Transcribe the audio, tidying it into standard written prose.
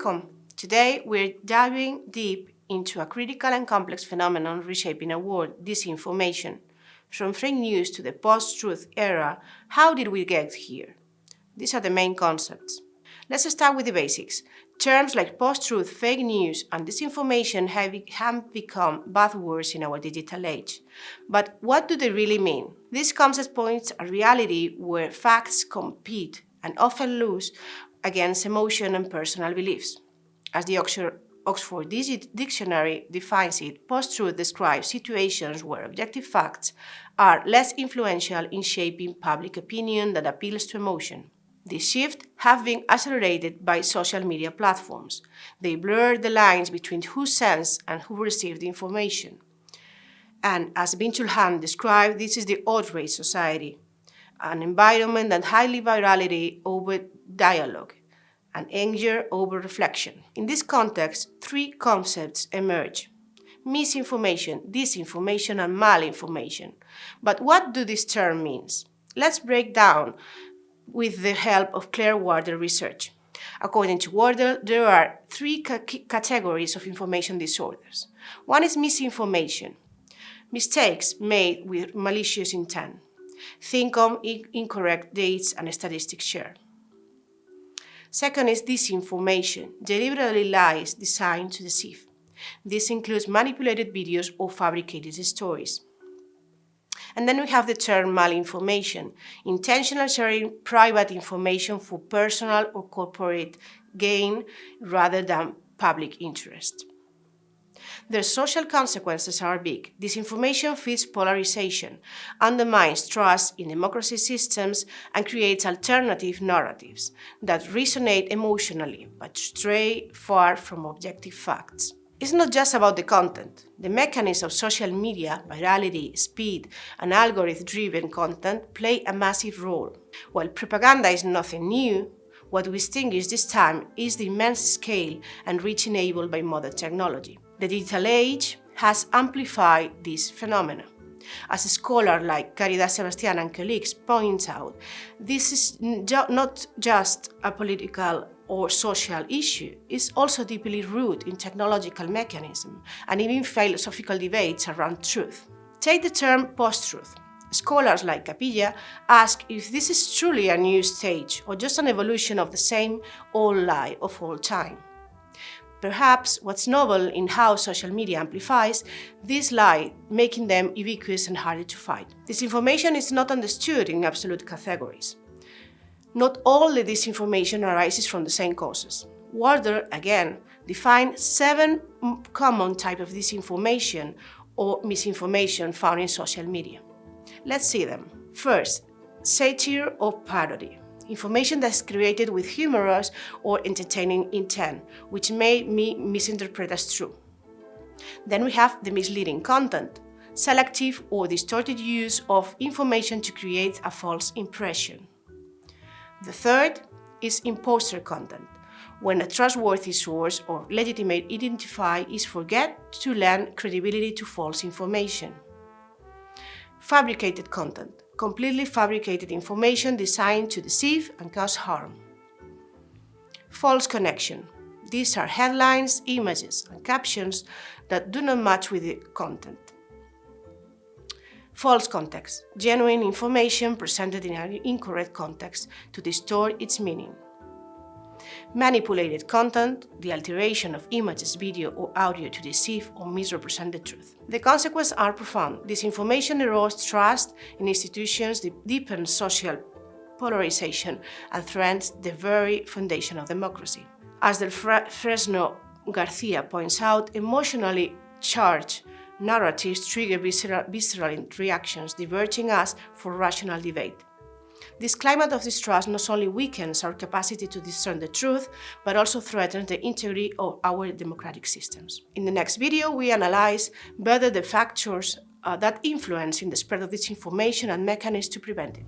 Welcome! Today we're diving deep into a critical and complex phenomenon reshaping our world, disinformation. From fake news to the post-truth era, how did we get here? These are the main concepts. Let's start with the basics. Terms like post-truth, fake news, and disinformation have become buzzwords in our digital age. But what do they really mean? These concepts point a reality where facts compete and often lose against emotion and personal beliefs. As the Oxford Dictionary defines it, post-truth describes situations where objective facts are less influential in shaping public opinion that appeals to emotion. This shift has been accelerated by social media platforms. They blur the lines between who sends and who receives the information. And as Bintul Han described, this is the outrage society, an environment that highly virality over dialogue and anger over reflection. In this context, three concepts emerge: misinformation, disinformation, and malinformation. But what do these terms mean? Let's break down with the help of Clearwater research. According to Wardle, there are three categories of information disorders. One is misinformation, mistakes made with malicious intent. Think of incorrect dates and statistics shared. Second is disinformation, deliberately lies designed to deceive. This includes manipulated videos or fabricated stories. And then we have the term malinformation, intentional sharing private information for personal or corporate gain rather than public interest. Their social consequences are big. Disinformation feeds polarization, undermines trust in democracy systems, and creates alternative narratives that resonate emotionally but stray far from objective facts. It's not just about the content. The mechanisms of social media, virality, speed, and algorithm-driven content play a massive role. While propaganda is nothing new, what distinguishes this time is the immense scale and reach enabled by modern technology. The digital age has amplified this phenomenon. As a scholar like Caridad Sebastián and colleagues point out, this is not just a political or social issue, it's also deeply rooted in technological mechanisms and even philosophical debates around truth. Take the term post-truth. Scholars like Capilla ask if this is truly a new stage or just an evolution of the same old lie of all time. Perhaps what's novel in how social media amplifies this lie, making them ubiquitous and harder to fight. Disinformation is not understood in absolute categories. Not all the disinformation arises from the same causes. Wardle, again, defined 7 common types of disinformation or misinformation found in social media. Let's see them. First, satire or parody. Information that's created with humorous or entertaining intent, which may be misinterpreted as true. Then we have the misleading content, selective or distorted use of information to create a false impression. The third is imposter content, when a trustworthy source or legitimate identifier is forget to lend credibility to false information. Fabricated content, completely fabricated information designed to deceive and cause harm. False connection. These are headlines, images, and captions that do not match with the content. False context. Genuine information presented in an incorrect context to distort its meaning. Manipulated content, the alteration of images, video, or audio to deceive or misrepresent the truth. The consequences are profound. Disinformation erodes trust in institutions, deepens social polarization, and threatens the very foundation of democracy. As Del Fresno Garcia points out, emotionally charged narratives trigger visceral reactions, diverting us from rational debate. This climate of distrust not only weakens our capacity to discern the truth, but also threatens the integrity of our democratic systems. In the next video, we analyze better the factors that influence in the spread of disinformation and mechanisms to prevent it.